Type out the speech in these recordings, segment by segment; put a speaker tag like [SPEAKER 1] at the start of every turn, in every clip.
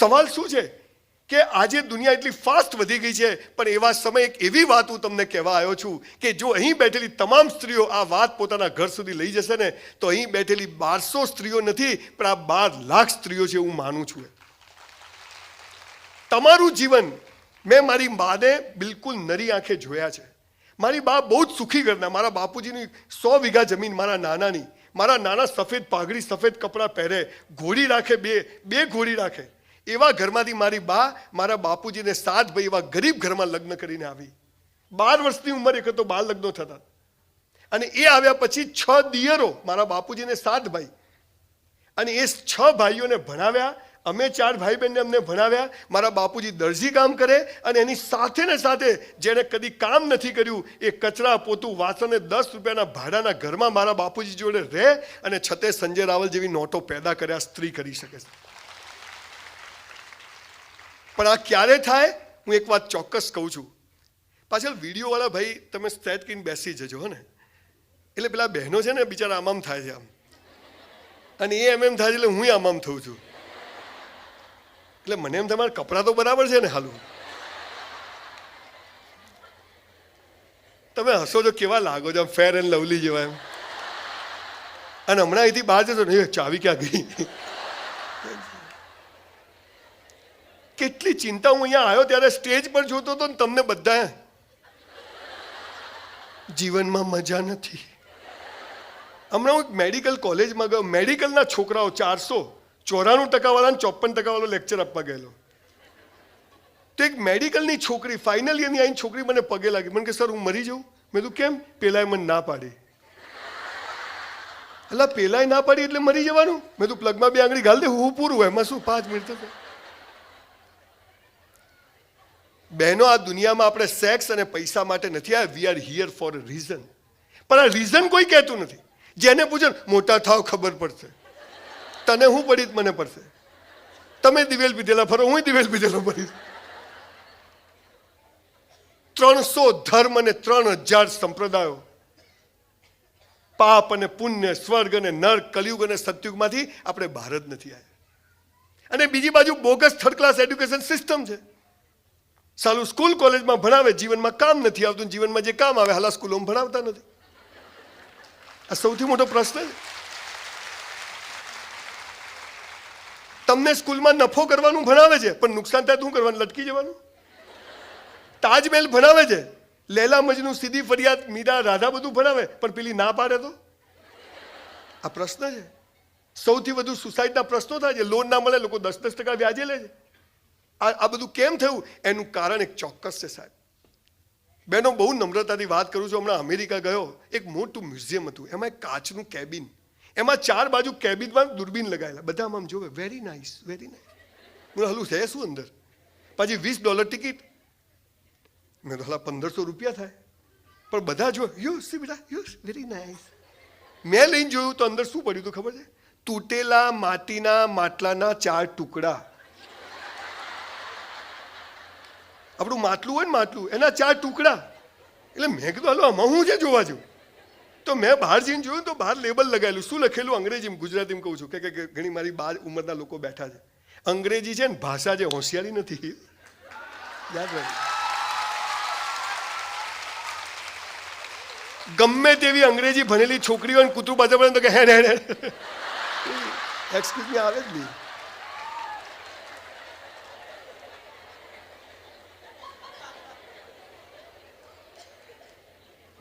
[SPEAKER 1] સવાલ શું છે કે આજે દુનિયા એટલી ફાસ્ટ વધી ગઈ છે, પણ એવા સમયે એક એવી વાત હું તમને કહેવા આવ્યો છું કે જો અહીં બેઠેલી તમામ સ્ત્રીઓ આ વાત પોતાના ઘર સુધી લઈ જશે ને, તો અહીં બેઠેલી 1200 સ્ત્રીઓ નથી, પણ આ 12 લાખ સ્ત્રીઓ છે, હું માનું છું. તમારું જીવન મેં મારી બાને બિલકુલ નરી આંખે જોયા છે. મારી બા બહુ જ સુખી ઘરના, મારા બાપુજીની 100 વીઘા જમીન મારા નાનાની, મારા નાના સફેદ પાઘડી સફેદ કપડાં પહેરે, ઘોડી રાખે, બે ઘોડી રાખે, એવા ઘરમાંથી મારી બા મારા બાપુજીને 7 ભાઈ એવા ગરીબ ઘરમાં લગ્ન કરીને આવી. 12 વર્ષની ઉંમર એક તો બાળ લગ્નો થતા, અને એ આવ્યા પછી 6 દિયરો, મારા બાપુજીને 7 ભાઈ, અને એ 6 ભાઈઓને ભણાવ્યા. અમે 4 ભાઈ બહેનને અમને ભણાવ્યા. મારા બાપુજી દરજી કામ કરે, અને એની સાથે ને સાથે જેણે કદી કામ નથી કર્યું એ કચરા પોતું વાસણ 10 રૂપિયાના ભાડાના ઘરમાં મારા બાપુજી જોડે રહે, અને છતે સંજય રાવલ જેવી નોટો પેદા કર્યા સ્ત્રી કરી શકે છે. પણ આ ક્યારે થાય? હું એક વાત ચોક્કસ કહું છું. પાછળ વિડીયોવાળા ભાઈ તમે સ્ટ્રેટ કરીને બેસી જજો, હો ને. એટલે પેલા બહેનો છે ને બિચારા આમ થાય છે આમ, અને એ એમ થાય છે એટલે હું આમ થઉં છું. એટલે મને એમ તમારા કપડાં તો બરાબર છે ને હાલું? તમે હસો તો કેવા લાગો છો, ફેર એન્ડ લવલી જેવા એમ. અને હમણાં અહીંથી બહાર જશો ને, ચાવી ક્યાં ગઈ? કેટલી ચિંતા. હું અહીંયા આવ્યો ત્યારે સ્ટેજ પર જોતો હતો ને તમને બધા જીવનમાં મજા નથી. હમણાં હું મેડિકલ કોલેજમાં ગયો, મેડિકલના છોકરાઓ 494% વાળાને 54% વાળો લેક્ચર આપવા ગયેલો. તો એક મેડિકલની છોકરી, ફાઇનલ યરની આવીને છોકરી મને પગે લાગી, મને કે સર હું મરી જાઉં. મેં કીધું કેમ? પેલાએ મને ના પાડી. એટલે પેલાએ ના પાડી એટલે મરી જવાનું? મેં તું પ્લગમાં 2 આંગળી ઘાલ દે, હું પૂરું, એમાં શું 5 મિનિટ થશે. બહેનો, આ દુનિયામાં આપણે સેક્સ અને પૈસા માટે નથી આવ્યા. We are here for a reason. પણ આ રીઝન કોઈ કહેતું નથી. જેને પૂછે મોટા થાવ ખબર પડશે. તને હું પડી મને પડશે. તમે દિવેલ પીધેલા ફરો, હું દિવેલ પીધેલો પડીશ. 300 ધર્મ અને 3000 સંપ્રદાયો, પાપ અને પુણ્ય, સ્વર્ગ અને નર્ક, કલયુગ અને સતયુગમાંથી આપણે બહાર જ નથી આવ્યા. અને બીજી બાજુ bogus 3rd class education system છે. સાલું સ્કૂલ કોલેજમાં ભણાવે, જીવનમાં કામ નથી આવતું. જીવનમાં જે કામ આવે હાલા સ્કૂલોમાં ભણાવતા નથી. આ સૌથી મોટો પ્રશ્ન છે. તમને સ્કૂલમાં નફો કરવાનું ભણાવે છે, પણ નુકસાન થાય શું કરવાનું? લટકી જવાનું. તાજમહેલ ભણાવે છે, લૈલા મજનુ, સીધી ફરિયાદ, મીરા, રાધા બધું ભણાવે, પણ પેલી ના પાડે તો? આ પ્રશ્ન છે. સૌથી વધુ સુસાઇડના પ્રશ્નો થાય છે. લોન ના મળે, લોકો 10% વ્યાજે લે છે. આ બધું કેમ થયું? એનું કારણ એક ચોક્કસ છે સાહેબ. બહેનો, બહુ નમ્રતાથી વાત કરું છું. હમણાં અમેરિકા ગયો, એક મોટું મ્યુઝિયમ હતું, એમાં એક કાચનું કેબિન, એમાં 4 બાજુ કેબિનમાં દૂરબીન લગાવેલા, બધા આમ જોવે, વેરી નાઇસ, વેરી નાઇસ. હું હલું છે શું અંદર? પછી $20 ટિકિટ. મેં તો હલા 1500 રૂપિયા થાય, પણ બધા જો યુ સી બેટા, યુ વેરી નાઇસ. મેં લઈને જોયું તો અંદર શું પડ્યું હતું ખબર છે? તૂટેલા માટીના માટલાના 4 ટુકડા. આપણું માટલું હોય ને, માટલું, એના 4 ટુકડા. એટલે મેં કીધું હાલો આમાં હું છે જોવા જેવું. તો મેં બહાર જઈને જોયું તો બહાર લેબલ લગાવેલું. શું લખેલું? અંગ્રેજીમાં, ગુજરાતીમાં કહું છું કે ઘણી મારી બહાર ઉંમરના લોકો બેઠા છે. અંગ્રેજી છે ને ભાષા જે હોશિયારી નથી, યાદ રાખજો. ગમે તેવી અંગ્રેજી ભણેલી છોકરીઓ કૂતરું પાછળ પડે તો કે હે એક્સક્યુઝ મી આવે જ નહીં.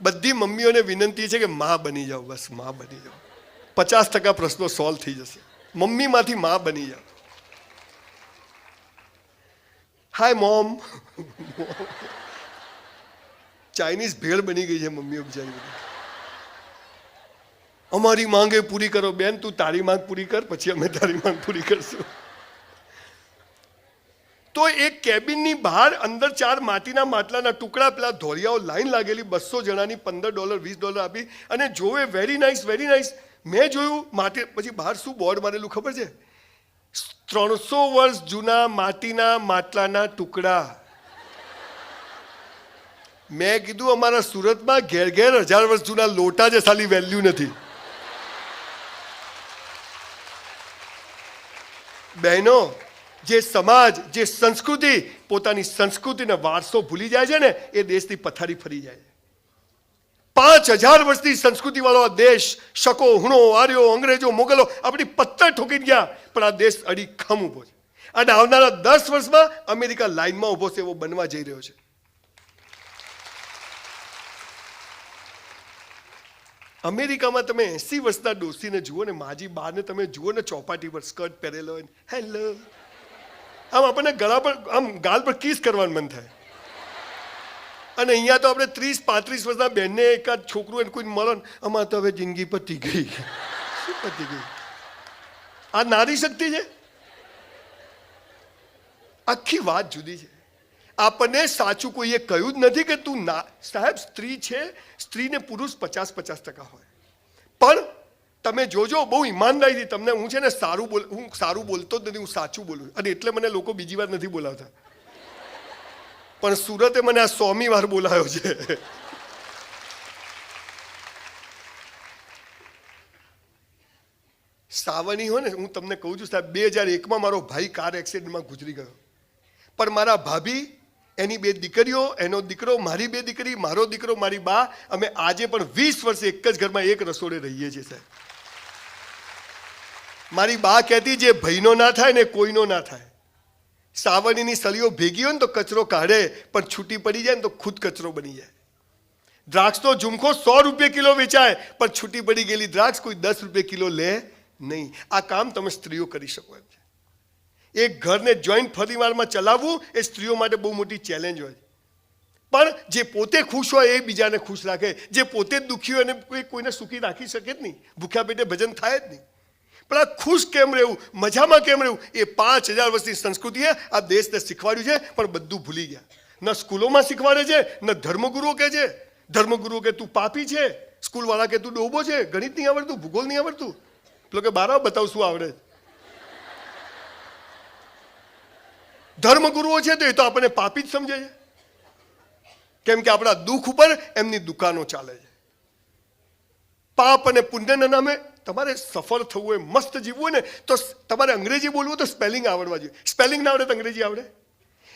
[SPEAKER 1] બધી મમ્મીઓને વિનંતી છે કે માં બની જાઓ, બસ માં બની જાઓ. 50% પ્રશ્નો સોલ્વ થઈ જશે. મમ્મીમાંથી માં બની જાઓ. હાય મોમ. ચાઇનીઝ ભેળ બની ગઈ છે મમ્મીઓ બિચારી બધી. અમારી માંગે પૂરી કરો. બેન, તું તારી માંગ પૂરી કર, પછી અમે તારી માંગ પૂરી કરશું. તો એક કેબિનની બહાર અંદર 4 માટીના માટલાના ટુકડા, પેલા ધોરિયાઓ લાઈન લાગેલી, 200 જણાની, $15 $20 આપી, અને જોવે વેરી નાઇસ, વેરી નાઇસ. મેં જોયું માટી, પછી બહાર શું બોર્ડ મારેલું ખબર છે? 300 વર્ષ જૂના માટીના માટલાના ટુકડા. મેં કીધું અમારા સુરતમાં ઘેર 1000 વર્ષ જૂના લોટા છે, સાલી વેલ્યુ નથી. બહેનો, જે સમાજ, જે સંસ્કૃતિ પોતાની સંસ્કૃતિને વારસો ભૂલી જાય છે ને, એ દેશની પથારી ફરી જાય છે. 5000 વર્ષની સંસ્કૃતિ વાળો આ દેશ, શકો, હુણો, આર્યો, અંગ્રેજો, મોગલો આપણી પથ્થર ઠોકી ગયા, પણ આ દેશ અડીખમ ઊભો છે. અને આવનારા 10 વર્ષમાં અમેરિકા લાઈનમાં ઊભો છે, એવો બનવા જઈ રહ્યો છે. અમેરિકામાં તમે 80 વર્ષના ડોસીને જુઓ ને, માજી બાને તમે જુઓ ને, ચોપાટી પર સ્કર્ટ પહેરેલો હોય, હેલો, આમ આપણને ગળા પર, આમ ગાલ પર કિસ કરવાનું મન થાય. અને અહીંયા તો આપણે 30-35 વર્ષના બહેનને એકાદ છોકરું એને કોઈ મળે ને, આમાં તો હવે જિંદગી પતી ગઈ. શું પતી ગઈ? આ નારી શક્તિ છે. આખી વાત જુદી છે. આપણને સાચું કોઈએ કહ્યું જ નથી કે તું ના, સાહેબ સ્ત્રી છે, સ્ત્રીને પુરુષ 50-50% હોય. પણ તમે જોજો, બહુ ઈમાનદારીથી તમને, હું છે ને હું સારું બોલતો જ નથી, હું સાચું બોલું, અને એટલે મને લોકો બીજી વાર નથી બોલાવતા. પણ સુરતે મને આ 100મી વાર બોલાયો છે. સાવની હોય ને, હું તમને કહું છું સાહેબ, 2001માં મારો ભાઈ કાર એક્સિડન્ટમાં ગુજરી ગયો. પણ મારા ભાભી, એની 2 દીકરીઓ, એનો દીકરો, મારી 2 દીકરી, મારો દીકરો, મારી બા, અમે આજે પણ 20 વર્ષે એક જ ઘરમાં એક રસોડે રહીએ છીએ સાહેબ. મારી બા કહેતી, જે ભાઈનો ના થાય ને કોઈનો ના થાય. સાવણીની સળીઓ ભેગી હોય ને તો કચરો કાઢે, પણ છૂટી પડી જાય ને તો ખુદ કચરો બની જાય. દ્રાક્ષનો ઝુમખો 100 રૂપિયા કિલો વેચાય, પણ છૂટી પડી ગયેલી દ્રાક્ષ કોઈ 10 રૂપિયા કિલો લે નહીં. આ કામ તમે સ્ત્રીઓ કરી શકો એમ છે. એક ઘરને જોઈન્ટ પરિવારમાં ચલાવવું એ સ્ત્રીઓ માટે બહુ મોટી ચેલેન્જ હોય. પણ જે પોતે ખુશ હોય એ બીજાને ખુશ રાખે. જે પોતે જ દુઃખી હોય અને કોઈને સુખી રાખી શકે જ નહીં. ભૂખ્યા પેટે ભજન થાય જ નહીં. પણ આ ખુશ કેમ રહેવું, મજામાં કેમ રહેવું, એ 5000 વર્ષની સંસ્કૃતિએ આ દેશને શીખવાડ્યું છે, પણ બધું ભૂલી ગયા. ન સ્કૂલોમાં શીખવાડે છે, ન ધર્મગુરુઓ કહે છે. ધર્મગુરુઓ કે તું પાપી છે, સ્કૂલવાળા કે તું ડોબો છે, ગણિત નહીં આવડતું, ભૂગોળ નહીં આવડતું, પેલો કે બારા બતાવ શું આવડે. ધર્મગુરુઓ છે તો એ તો આપણને પાપી જ સમજે છે, કેમ કે આપણા દુઃખ ઉપર એમની દુકાનો ચાલે છે. પાપ અને પુણ્યના નામે તમારે સફળ થવું હોય, મસ્ત જીવવું હોય ને, તો તમારે અંગ્રેજી બોલવું તો સ્પેલિંગ આવડવા જોઈએ. સ્પેલિંગ ના આવડે તો અંગ્રેજી આવડે.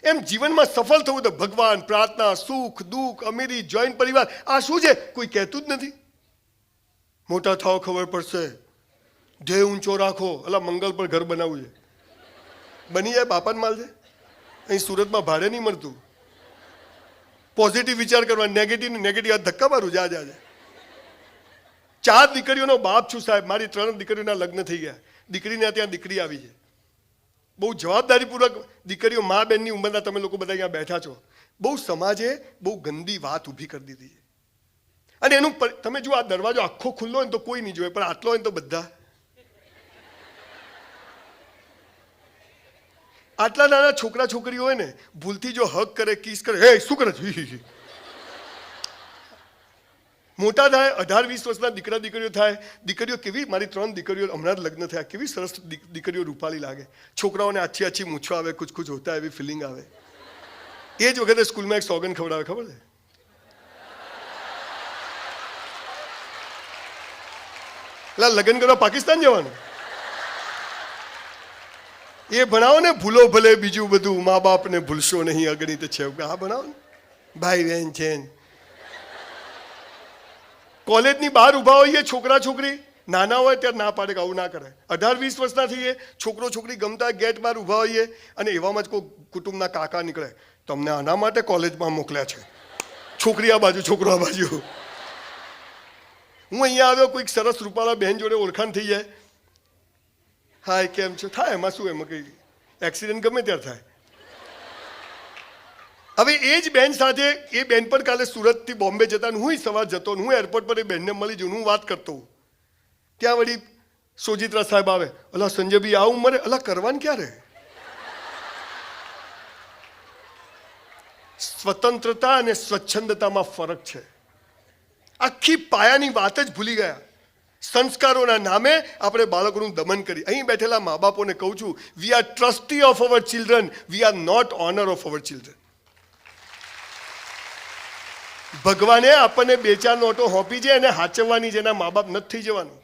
[SPEAKER 1] એમ જીવનમાં સફળ થવું તો ભગવાન, પ્રાર્થના, સુખ, દુઃખ, અમીરી, જોઈન્ટ પરિવાર, આ શું છે કોઈ કહેતું જ નથી. મોટા થાવ ખબર પડશે, ધ્યેય ઊંચો રાખો. અલા મંગલ પર ઘર બનાવવું છે, બની જાય, બાપાને માલ છે. અહીં સુરતમાં ભાડે નહીં મળતું. પોઝિટિવ વિચાર કરવા, નેગેટિવ આ ધક્કા મારું. જા 4 દીકરીઓનો બાપ છું સાહેબ. મારી 3 દીકરીઓના લગ્ન થઈ ગયા. દીકરીને ત્યાં દીકરી આવી છે. બહુ જવાબદારીપૂર્વક દીકરીઓ, મા બેનની ઉંમરના તમે લોકો બધા અહીંયા બેઠા છો. બહુ સમાજે બહુ ગંદી વાત ઊભી કરી દીધી છે. અને એનું તમે જો આ દરવાજો આખો ખુલ્લો હોય ને તો કોઈ નહીં જોવે, પણ આટલો હોય ને તો બધા. આટલા નાના છોકરા છોકરીઓ હોય ને, ભૂલથી જો હક કરે, કિસ કરે, હે શું કરે છે. મોટા થાય, 18-20 વર્ષના દીકરા દીકરીઓ થાય. દીકરીઓ કેવી, મારી 3 દીકરીઓ હમણાં જ લગ્ન થયા, કેવી સરસ દીકરીઓ રૂપાળી લાગે. છોકરાઓને આછી આછી મૂછો આવે, કુછ કુછ હોતા એવી ફિલિંગ આવે. એ જ વખતે સ્કૂલમાં એક સોગન ખવડાવે, ખબર છે? એટલે લગ્ન કરવા પાકિસ્તાન જવાનું. એ ભણાવો ને, ભૂલો ભલે બીજું બધું, મા બાપને ભૂલશો નહીં, અગણિત છે. હા ભણાવો ને, ભાઈ બહેન છે. કોલેજની બહાર ઊભા હોઈએ છોકરા છોકરી, નાના હોય ત્યારે ના પાડે કે આવું ના કરે. 18-20 વર્ષના થઈએ, છોકરો છોકરી ગમતા ગેટ બહાર ઊભા હોઈએ, અને એવામાં જ કોઈ કુટુંબના કાકા નીકળે, તમને આના માટે કોલેજમાં મોકલ્યા છે. છોકરી આ બાજુ, છોકરો આ બાજુ. હું અહીંયા આવ્યો, કોઈક સરસ રૂપાળા બહેન જોડે ઓળખાણ થઈ જાય, હાય કેમ છો, થાય. એમાં શું, એમાં કંઈ એક્સિડન્ટ ગમે ત્યારે થાય. હવે એ જ બેન સાથે, એ બેન પણ કાલે સુરતથી બોમ્બે જતા, હું સવાર જતો, હું એરપોર્ટ પર એ બેનને મળી જઉં, હું વાત કરતો હોઉં. ત્યાં વળી સોજિત્રા સાહેબ આવે, અલા સંજયભાઈ આ ઉંમરે, અલા કરવાનું ક્યારે. સ્વતંત્રતા અને સ્વચ્છંદતામાં ફરક છે. આખી પાયાની વાત જ ભૂલી ગયા. સંસ્કારોના નામે આપણે બાળકોનું દમન કરી. અહીં બેઠેલા મા બાપોને કહું છું, we are trustee of our children, we are not owner of our children. ભગવાને આપણને 2-4 નોટો હોપી છે, એને હાચવવાની છે. એના મા બાપ નથી થઈ જવાનું.